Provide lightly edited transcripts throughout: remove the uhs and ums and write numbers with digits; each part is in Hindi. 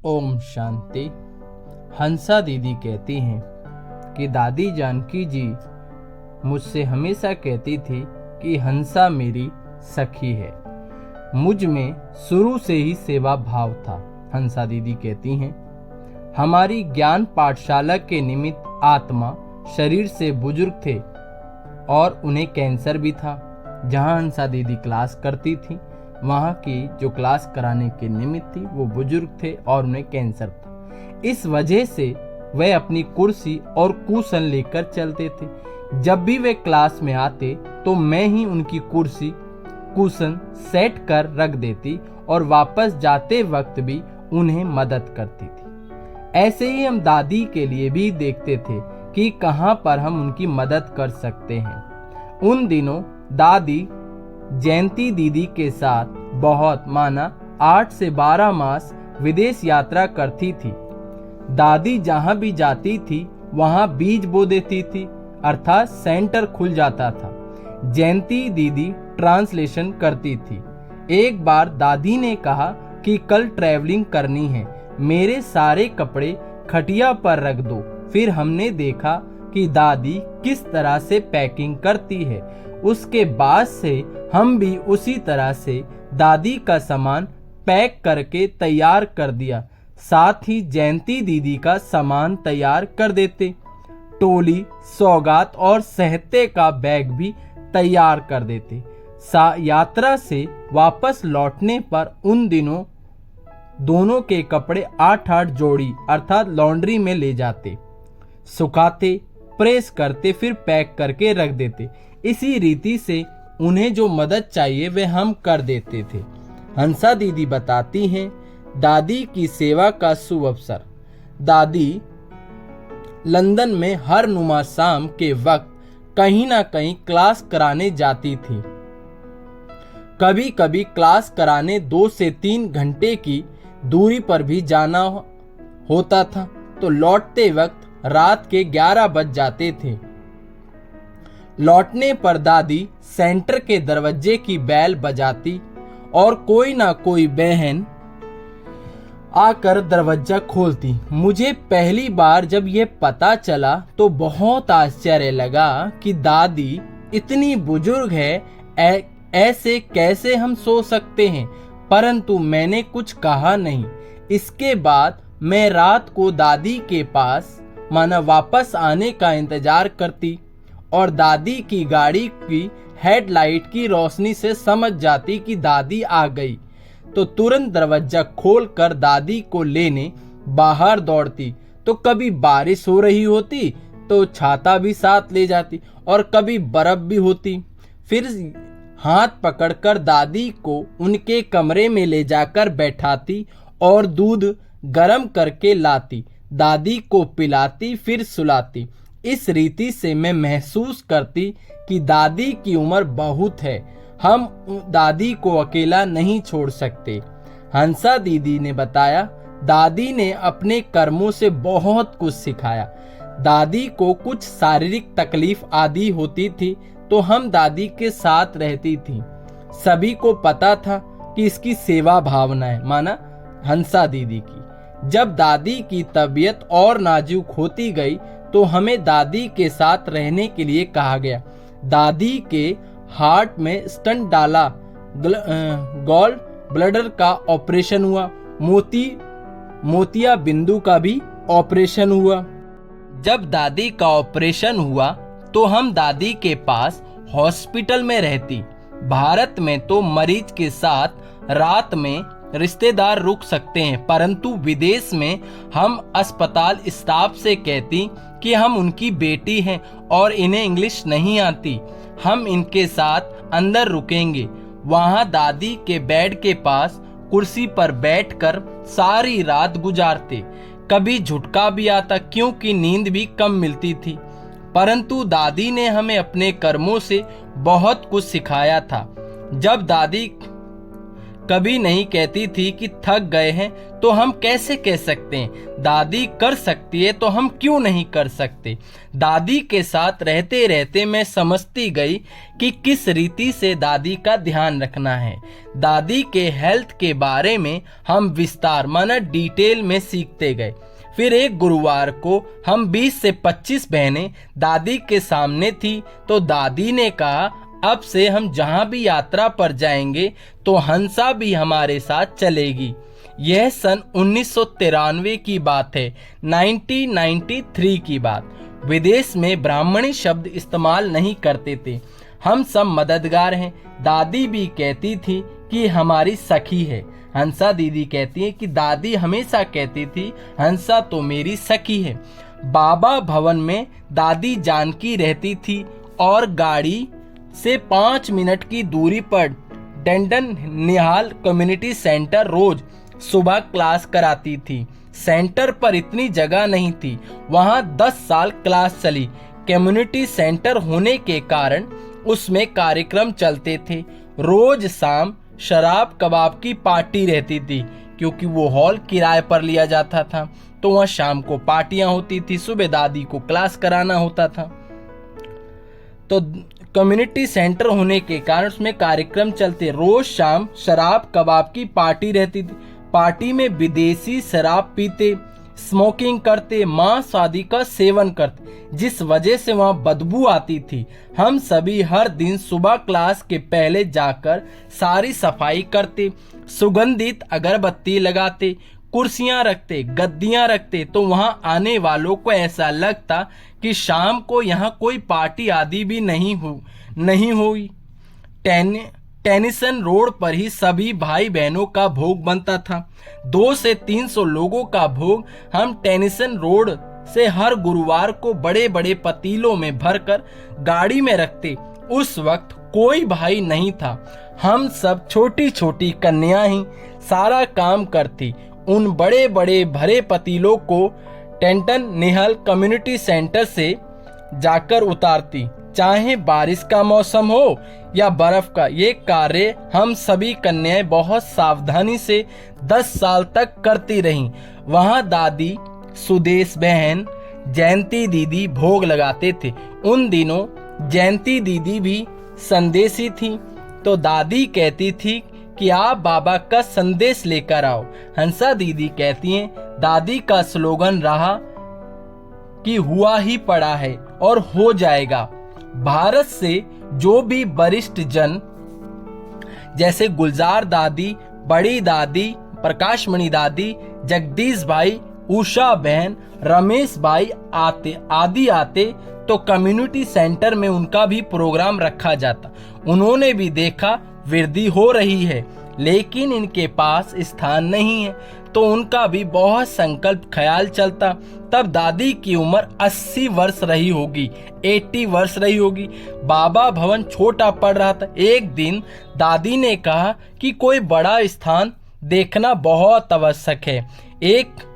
ओम शांति। हंसा दीदी कहती हैं कि दादी जानकी जी मुझसे हमेशा कहती थी कि हंसा मेरी सखी है। मुझ में शुरू से ही सेवा भाव था। हंसा दीदी कहती हैं, हमारी ज्ञान पाठशाला के निमित्त आत्मा शरीर से बुजुर्ग थे और उन्हें कैंसर भी था। जहां हंसा दीदी क्लास करती थी वहां की जो क्लास कराने के निमित्त थी वो बुजुर्ग थे और उन्हें कैंसर था। इस वजह से वे अपनी कुर्सी और कुशन लेकर चलते थे। जब भी वे क्लास में आते तो मैं ही उनकी कुर्सी कुशन सेट कर रख देती और वापस जाते वक्त भी उन्हें मदद करती थी। ऐसे ही हम दादी के लिए भी देखते थे कि कहां पर हम उनकी मदद कर सकते हैं। उन दिनों दादी जयंती दीदी के साथ बहुत माना 8 से 12 मास विदेश यात्रा करती थी। दादी जहां भी जाती थी वहां बीज बो देती थी, अर्थात सेंटर खुल जाता था। जयंती दीदी ट्रांसलेशन करती थी। एक बार दादी ने कहा कि कल ट्रैवलिंग करनी है, मेरे सारे कपड़े खटिया पर रख दो। फिर हमने देखा कि दादी किस तरह से पैकिंग करती है। उसके बाद से हम भी उसी तरह से दादी का सामान पैक करके तैयार कर दिया। साथ ही जयंती दीदी का सामान तैयार कर देते। टोली, सौगात और सहते का बैग भी तैयार कर देते। यात्रा से वापस लौटने पर उन दिनों दोनों के कपड़े 8-8 जोड़ी अर्थात लॉन्ड्री में ले जाते, सुखाते, प्रेस करते, फिर पैक करके रख देते। इसी रीति से उन्हें जो मदद चाहिए वे हम कर देते थे। हंसा दीदी बताती हैं, दादी की सेवा का शुभ अवसर। दादी लंदन में हर नुमा शाम के वक्त कहीं ना कहीं क्लास कराने जाती थी। कभी कभी क्लास कराने 2 से 3 घंटे की दूरी पर भी जाना होता था तो लौटते वक्त रात के 11 बज जाते थे। लौटने पर दादी सेंटर के दरवाजे की बेल बजाती और कोई ना कोई बहन आकर दरवाजा खोलती। मुझे पहली बार जब यह पता चला तो बहुत आश्चर्य लगा कि दादी इतनी बुजुर्ग है, ऐसे कैसे हम सो सकते हैं, परंतु मैंने कुछ कहा नहीं। इसके बाद मैं रात को दादी के पास माना वापस आने का इंतजार करती और दादी की गाड़ी की हेडलाइट की रोशनी से समझ जाती कि दादी आ गई तो तुरंत दरवाजा खोलकर दादी को लेने बाहर दौड़ती। तो कभी बारिश हो रही होती तो छाता भी साथ ले जाती और कभी बर्फ भी होती। फिर हाथ पकड़कर दादी को उनके कमरे में ले जाकर बैठाती और दूध गर्म करके लाती, दादी को पिलाती, फिर सुलाती। इस रीति से मैं महसूस करती कि दादी की उम्र बहुत है, हम दादी को अकेला नहीं छोड़ सकते। हंसा दीदी ने बताया, दादी ने अपने कर्मों से बहुत कुछ सिखाया। दादी को कुछ शारीरिक तकलीफ आदि होती थी तो हम दादी के साथ रहती थी। सभी को पता था कि इसकी सेवा भावना है, माना हंसा दीदी की। जब दादी की तबीयत और नाजुक होती गई तो हमें दादी के साथ रहने के लिए कहा गया। दादी के हार्ट में स्टंट डाला, गॉल ब्लडर का ऑपरेशन हुआ, मोतिया बिंदु का भी ऑपरेशन हुआ। जब दादी का ऑपरेशन हुआ तो हम दादी के पास हॉस्पिटल में रहती। भारत में तो मरीज के साथ रात में रिश्तेदार रुक सकते हैं, परंतु विदेश में हम अस्पताल स्टाफ से कहती कि हम उनकी बेटी हैं और इन्हें इंग्लिश नहीं आती, हम इनके साथ अंदर रुकेंगे। वहां दादी के बेड के पास कुर्सी पर बैठकर सारी रात गुजारते। कभी झुटका भी आता क्योंकि नींद भी कम मिलती थी, परंतु दादी ने हमें अपने कर्मों से बहुत कुछ सिखाया था। जब दादी कभी नहीं कहती थी कि थक गए हैं तो हम कैसे कह सकते हैं, दादी कर सकती है तो हम क्यों नहीं कर सकते। दादी के साथ रहते रहते मैं समझती गई कि किस रीति से दादी का ध्यान रखना है। दादी के हेल्थ के बारे में हम विस्तार माना डिटेल में सीखते गए। फिर एक गुरुवार को हम 20 से 25 बहनें दादी के सामने थी तो दादी ने कहा, अब से हम जहां भी यात्रा पर जाएंगे तो हंसा भी हमारे साथ चलेगी। यह सन 1993 की बात है, 1993 की बात। विदेश में ब्राह्मणी शब्द इस्तेमाल नहीं करते थे। हम सब मददगार हैं। दादी भी कहती थी कि हमारी सखी है। हंसा दीदी कहती है कि दादी हमेशा कहती थी, हंसा तो मेरी सखी है। बाबा भवन में दादी जानकी रहती थी और गाड़ी से 5 मिनट की दूरी पर डंडन निहाल कम्युनिटी सेंटर रोज सुबह क्लास कराती थी। सेंटर पर इतनी जगह नहीं थी। वहां 10 साल क्लास चली। कम्युनिटी सेंटर होने के कारण उसमें कार्यक्रम चलते थे। रोज शाम शराब कबाब की पार्टी रहती थी, क्योंकि वो हॉल किराए पर लिया जाता था। तो वहाँ शाम को पार्टियां होती थी, सुबह दादी को क्लास कराना होता था। तो कम्युनिटी सेंटर होने के कारण उसमें कार्यक्रम चलते। रोज शाम शराब कबाब की पार्टी रहती थी। पार्टी में विदेशी शराब पीते, स्मोकिंग करते, मांस आदि का सेवन करते, जिस वजह से वहां बदबू आती थी। हम सभी हर दिन सुबह क्लास के पहले जाकर सारी सफाई करते, सुगंधित अगरबत्ती लगाते, कुर्सियां रखते, गद्दियां रखते, तो वहां आने वालों को ऐसा लगता कि शाम को यहाँ कोई पार्टी आदि भी नहीं हुई। टेनिसन रोड पर ही सभी भाई बहनों का भोग बनता था। 200 से 300 लोगों का भोग हम टेनिसन रोड से हर गुरुवार को बड़े बड़े पतीलों में भरकर गाड़ी में रखते। उस वक्त कोई भाई नहीं था। हम सब छोटी छोटी कन्याएं ही सारा काम करती। उन बड़े बड़े भरे पतीलों को टेंटन निहल कम्युनिटी सेंटर से जाकर उतारती, चाहे बारिश का मौसम हो या बर्फ का। ये कार्य हम सभी कन्याएं बहुत सावधानी से 10 साल तक करती रहीं। वहां दादी, सुदेश बहन, जयंती दीदी भोग लगाते थे। उन दिनों जयंती दीदी भी संदेशी थी, तो दादी कहती थी कि आप बाबा का संदेश लेकर आओ। हंसा दीदी कहती हैं, दादी का स्लोगन रहा कि हुआ ही पड़ा है और हो जाएगा। भारत से जो भी वरिष्ठ जन जैसे गुलजार दादी, बड़ी दादी, प्रकाशमणि दादी, जगदीश भाई, उषा बहन, रमेश भाई आते तो कम्युनिटी सेंटर में उनका भी प्रोग्राम रखा जाता। उन्होंने भी देखा वृद्धि हो रही है, लेकिन इनके पास स्थान नहीं है, तो उनका भी बहुत संकल्प ख्याल चलता। तब दादी की उम्र 80 वर्ष रही होगी, 80 वर्ष रही होगी। बाबा भवन छोटा पड़ रहा था। एक दिन दादी ने कहा कि कोई बड़ा स्थान देखना बहुत आवश्यक है। एक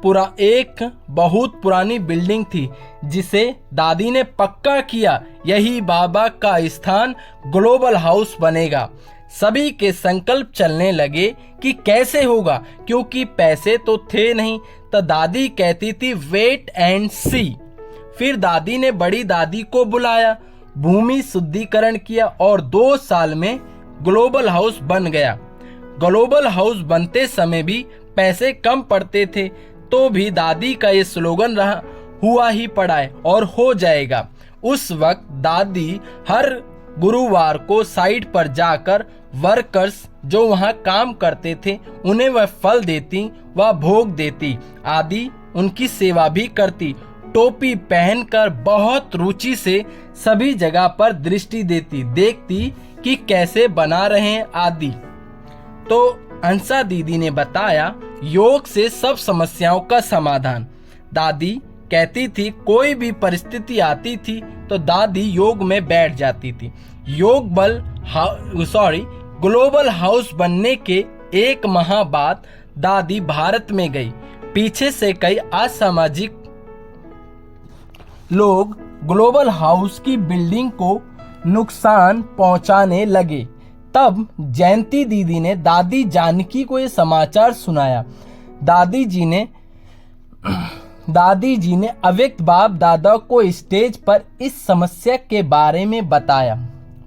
बहुत पुरानी बिल्डिंग थी, जिसे दादी ने पक्का किया, यही बाबा का स्थान ग्लोबल हाउस बनेगा। सभी के संकल्प चलने लगे कि कैसे होगा, क्योंकि पैसे तो थे नहीं। तो दादी कहती थी वेट एंड सी। फिर दादी ने बड़ी दादी को बुलाया, भूमि शुद्धिकरण किया और 2 साल में ग्लोबल हाउस बन गया। ग्लोबल हाउस बनते समय भी पैसे कम पड़ते थे, तो भी दादी का ये स्लोगन रहा, हुआ ही पड़ा है और हो जाएगा। उस वक्त दादी हर गुरुवार को साइट पर जाकर वर्कर्स जो वहां काम करते थे उन्हें वह फल देती, वह भोग देती आदि उनकी सेवा भी करती। टोपी पहनकर बहुत रुचि से सभी जगह पर दृष्टि देती, देखती कि कैसे बना रहे हैं आदि। तो हंसा दीदी ने बताया, योग से सब समस्याओं का समाधान। दादी कहती थी कोई भी परिस्थिति आती थी तो दादी योग में बैठ जाती थी। ग्लोबल हाउस बनने के 1 माह बाद दादी भारत में गई। पीछे से कई असामाजिक लोग ग्लोबल हाउस की बिल्डिंग को नुकसान पहुंचाने लगे। तब जयंती दीदी ने दादी जानकी को ये समाचार सुनाया। दादी जी ने अव्यक्त बाप दादा को स्टेज पर इस समस्या के बारे में बताया।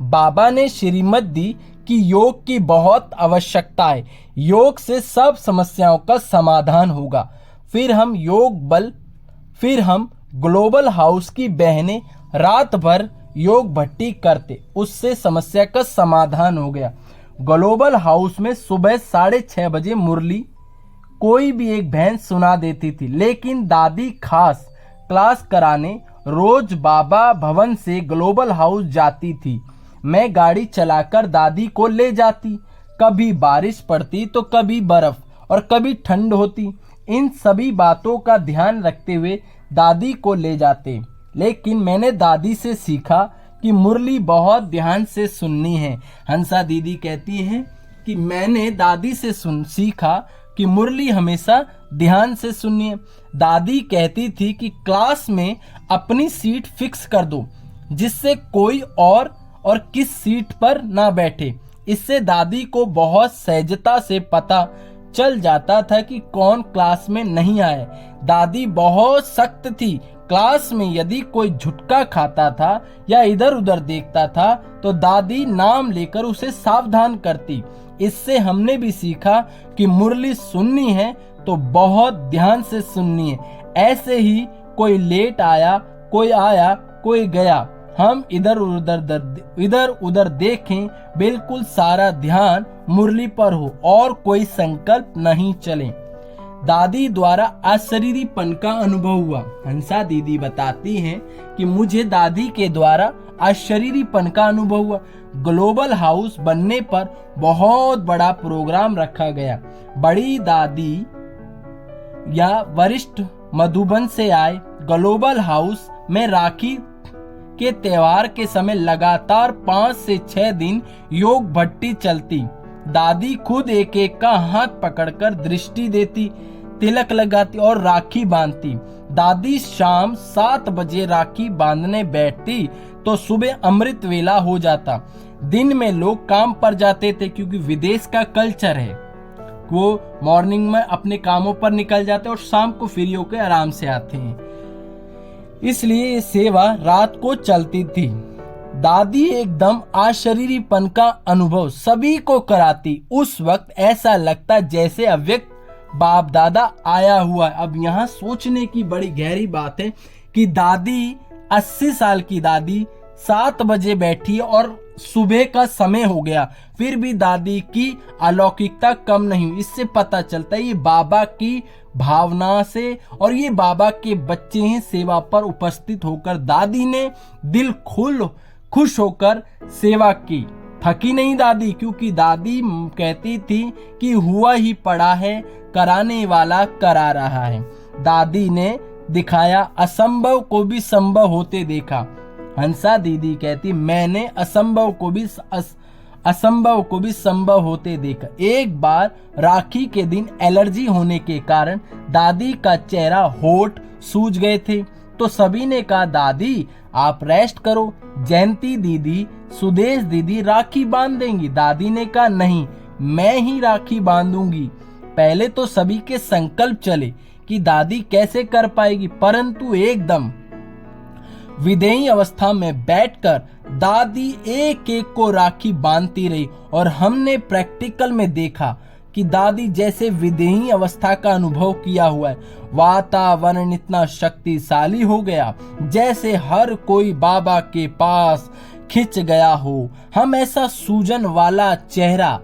बाबा ने श्रीमत दी कि योग की बहुत आवश्यकता है, योग से सब समस्याओं का समाधान होगा। फिर हम ग्लोबल हाउस की बहनें रात भर योग भट्टी करते, उससे समस्या का समाधान हो गया। ग्लोबल हाउस में सुबह 6:30 बजे मुरली कोई भी एक बहन सुना देती थी, लेकिन दादी खास क्लास कराने रोज बाबा भवन से ग्लोबल हाउस जाती थी। मैं गाड़ी चलाकर दादी को ले जाती। कभी बारिश पड़ती तो कभी बर्फ और कभी ठंड होती। इन सभी बातों का ध्यान रखते हुए दादी को ले जाते। लेकिन मैंने दादी से सीखा कि मुरली बहुत ध्यान से सुननी है। हंसा दीदी कहती हैं कि मैंने दादी से सीखा कि मुरली हमेशा ध्यान से सुननी है। दादी कहती थी कि क्लास में अपनी सीट फिक्स कर दो, जिससे कोई और किस सीट पर ना बैठे। इससे दादी को बहुत सहजता से पता चल जाता था कि कौन क्लास में नहीं आए। दादी बहुत सख्त थी। क्लास में यदि कोई झुटका खाता था या इधर उधर देखता था तो दादी नाम लेकर उसे सावधान करती। इससे हमने भी सीखा कि मुरली सुननी है तो बहुत ध्यान से सुननी है। ऐसे ही कोई लेट आया, कोई गया, हम इधर उधर देखें, बिल्कुल सारा ध्यान मुरली पर हो और कोई संकल्प नहीं चले। दादी द्वारा अशरीरीपन का अनुभव हुआ। हंसा दीदी बताती हैं कि मुझे दादी के द्वारा अशरीरीपन का अनुभव हुआ। ग्लोबल हाउस बनने पर बहुत बड़ा प्रोग्राम रखा गया। बड़ी दादी या वरिष्ठ मधुबन से आए। ग्लोबल हाउस में राखी के त्योहार के समय लगातार 5 से 6 दिन योग भट्टी चलती। दादी खुद एक एक का हाथ पकड़कर दृष्टि देती, तिलक लगाती और राखी बांधती। दादी शाम 7 बजे राखी बांधने बैठती तो सुबह अमृत वेला हो जाता। दिन में लोग काम पर जाते थे, क्योंकि विदेश का कल्चर है, वो मॉर्निंग में अपने कामों पर निकल जाते और शाम को फ्री होकर आराम से आते हैं, इसलिए ये सेवा रात को चलती थी। दादी एकदम अशरीरीपन का अनुभव सभी को कराती। उस वक्त ऐसा लगता जैसे अव्यक्त बाप दादा आया हुआ है। अब यहाँ सोचने की बड़ी गहरी बात है कि दादी 80 साल की दादी 7 बजे बैठी और सुबह का समय हो गया, फिर भी दादी की अलौकिकता कम नहीं हुई। इससे पता चलता है ये बाबा की भावना से, और ये बाबा के बच्चे हैं। सेवा पर उपस्थित होकर दादी ने दिल खुश होकर सेवा की। थकी नहीं दादी, क्योंकि दादी कहती थी कि हुआ ही पड़ा है, कराने वाला करा रहा है। दादी ने दिखाया, असंभव को भी संभव होते देखा। हंसा दीदी कहती, मैंने असंभव को भी संभव होते देखा। एक बार राखी के दिन एलर्जी होने के कारण दादी का चेहरा, होठ सूज गए थे, तो सभी ने कहा दादी आप रेस्ट करो, जयंती दीदी, सुदेश दीदी राखी बांध देंगी। दादी ने कहा नहीं, मैं ही राखी बांधूंगी। पहले तो सभी के संकल्प चले कि दादी कैसे कर पाएगी, परंतु एकदम विदेही अवस्था में बैठकर दादी एक एक को राखी बांधती रही, और हमने प्रैक्टिकल में देखा कि दादी जैसे विदेही अवस्था का अनुभव किया हुआ है। वातावरण इतना शक्तिशाली हो गया जैसे हर कोई बाबा के पास खिंच गया हो। हम ऐसा सूजन वाला चेहरा,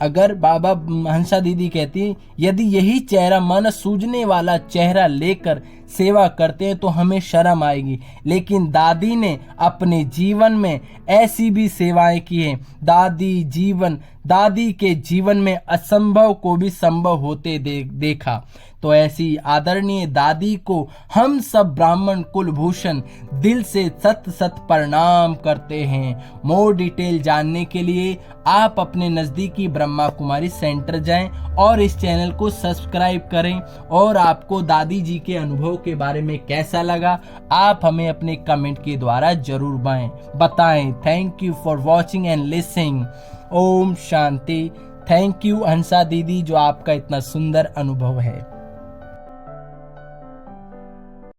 अगर बाबा हंसा दीदी कहती यदि यही चेहरा मन सूझने वाला चेहरा लेकर सेवा करते हैं तो हमें शर्म आएगी, लेकिन दादी ने अपने जीवन में ऐसी भी सेवाएं की हैं। दादी के जीवन में असंभव को भी संभव होते देखा। तो ऐसी आदरणीय दादी को हम सब ब्राह्मण कुलभूषण दिल से सत प्रणाम करते हैं। मोर डिटेल जानने के लिए आप अपने नज़दीकी ब्रह्मा कुमारी सेंटर जाएं और इस चैनल को सब्सक्राइब करें। और आपको दादी जी के अनुभव के बारे में कैसा लगा, आप हमें अपने कमेंट के द्वारा जरूर बताएं। Thank you for watching and listening. ओम शांति। थैंक यू हंसा दीदी, जो आपका इतना सुंदर अनुभव है।